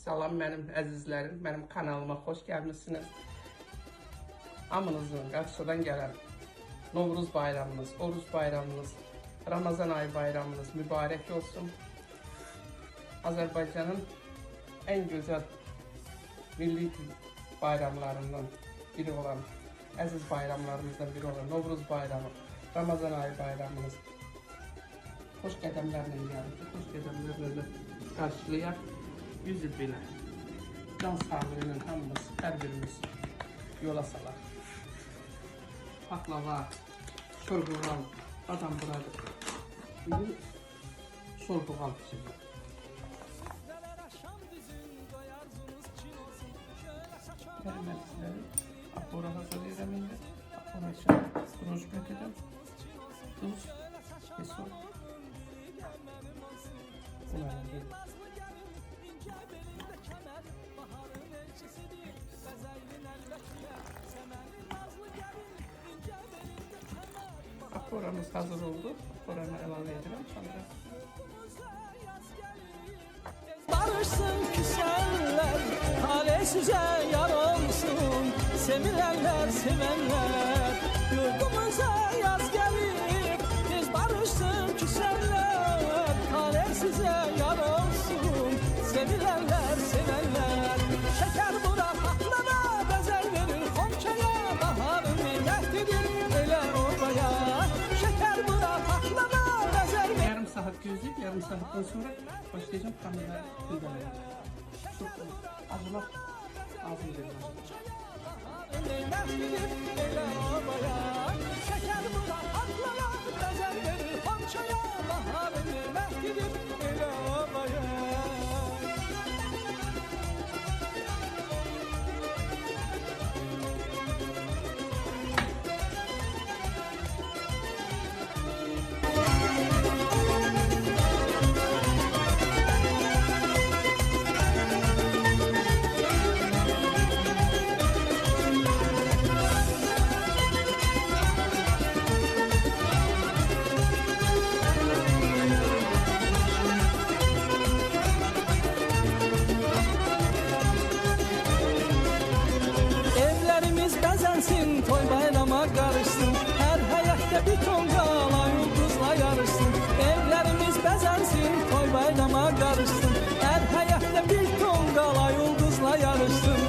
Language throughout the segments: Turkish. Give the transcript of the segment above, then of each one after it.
Salam mənim əzizlərim, mənim kanalıma xoş gəlmişsiniz. Hamınızın qarşıdan gələn Novruz bayramınız, Oruç bayramınız, Ramazan ayı bayramınız mübarək olsun. Azərbaycanın ən gözəl milli bayramlarından biri olan, əziz bayramlarımızdan biri olan Novruz bayramı, Ramazan ayı bayramımız xoş qədəmlərlə gəldi, xoş qədəmlərlə qarşılayaq. 100 il belə can sağlığı ilə hamımız, hər birimiz yola salaq. Paklava, şorbuğal, adam buradır. Bugün şorbuğal pişirir. Mən sizləri apora hazırlayacağım indi. Apora için droş götürüm. Tuz ve su. Bunlarla değil. Aporamız hazır oldu. Aporamı ilave edelim sonra. Barışsın küsenler, talihsize yar olsun. Sevilenler, sevenler, yurdumuza yaz gelip. Biz barışsın küsenler, talihsize yar olsun. Sevilenler, sevenler, şeker bırak aklına, bezer verir komşaya. Baharın nimetidir, öyle obaya. Şeker bırak aklına, bezer verir. Yarım saat gözleyip yarım saatten sonra başlayacağım kamera bildirmeye. Çok acımak lazım değil. Şeker bırak aklına, bezer verir komşaya. Baharın nimetidir, öyle obaya. Bezensin, toy bayrama karışsın. Her həyətdə bir ton qala yıldızla yarışsın. Evlərimiz bezensin, toy bayrama karışsın. Her həyətdə bir ton qala yıldızla yarışsın.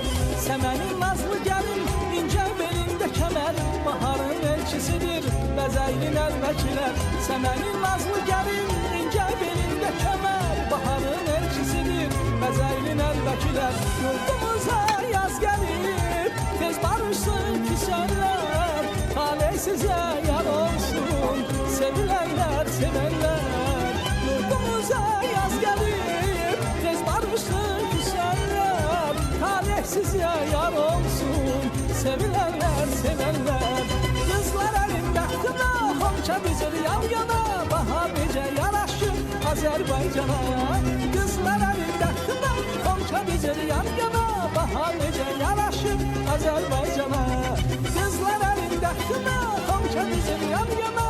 Səmənin nazlı gəlin, incə belində kəmər. Baharın elçisidir, bəzəyli nəlbəkilər. Səmənin nazlı gəlin, incə belində kəmər. Baharın elçisidir, bəzəyli nəlbəkilər. Yurdumuza yaz gəlib, tez barışsın küsenler, talihsize yar olsun. Sevilenler, sevenler, yurdumuza yaz gelip, tez barışsın küsenler, talihsize yar olsun. Sevilenler, sevenler, kızlar elin bəxtinə, xonça bizir yan yana, bahar necə yaraşır Azərbaycana. Kızlar elin bəxtinə, xonça bizir yan yana, bahar necə yaraşır Azərbaycana. Kızlar elin bəxtinə, xonça bizir yan yana,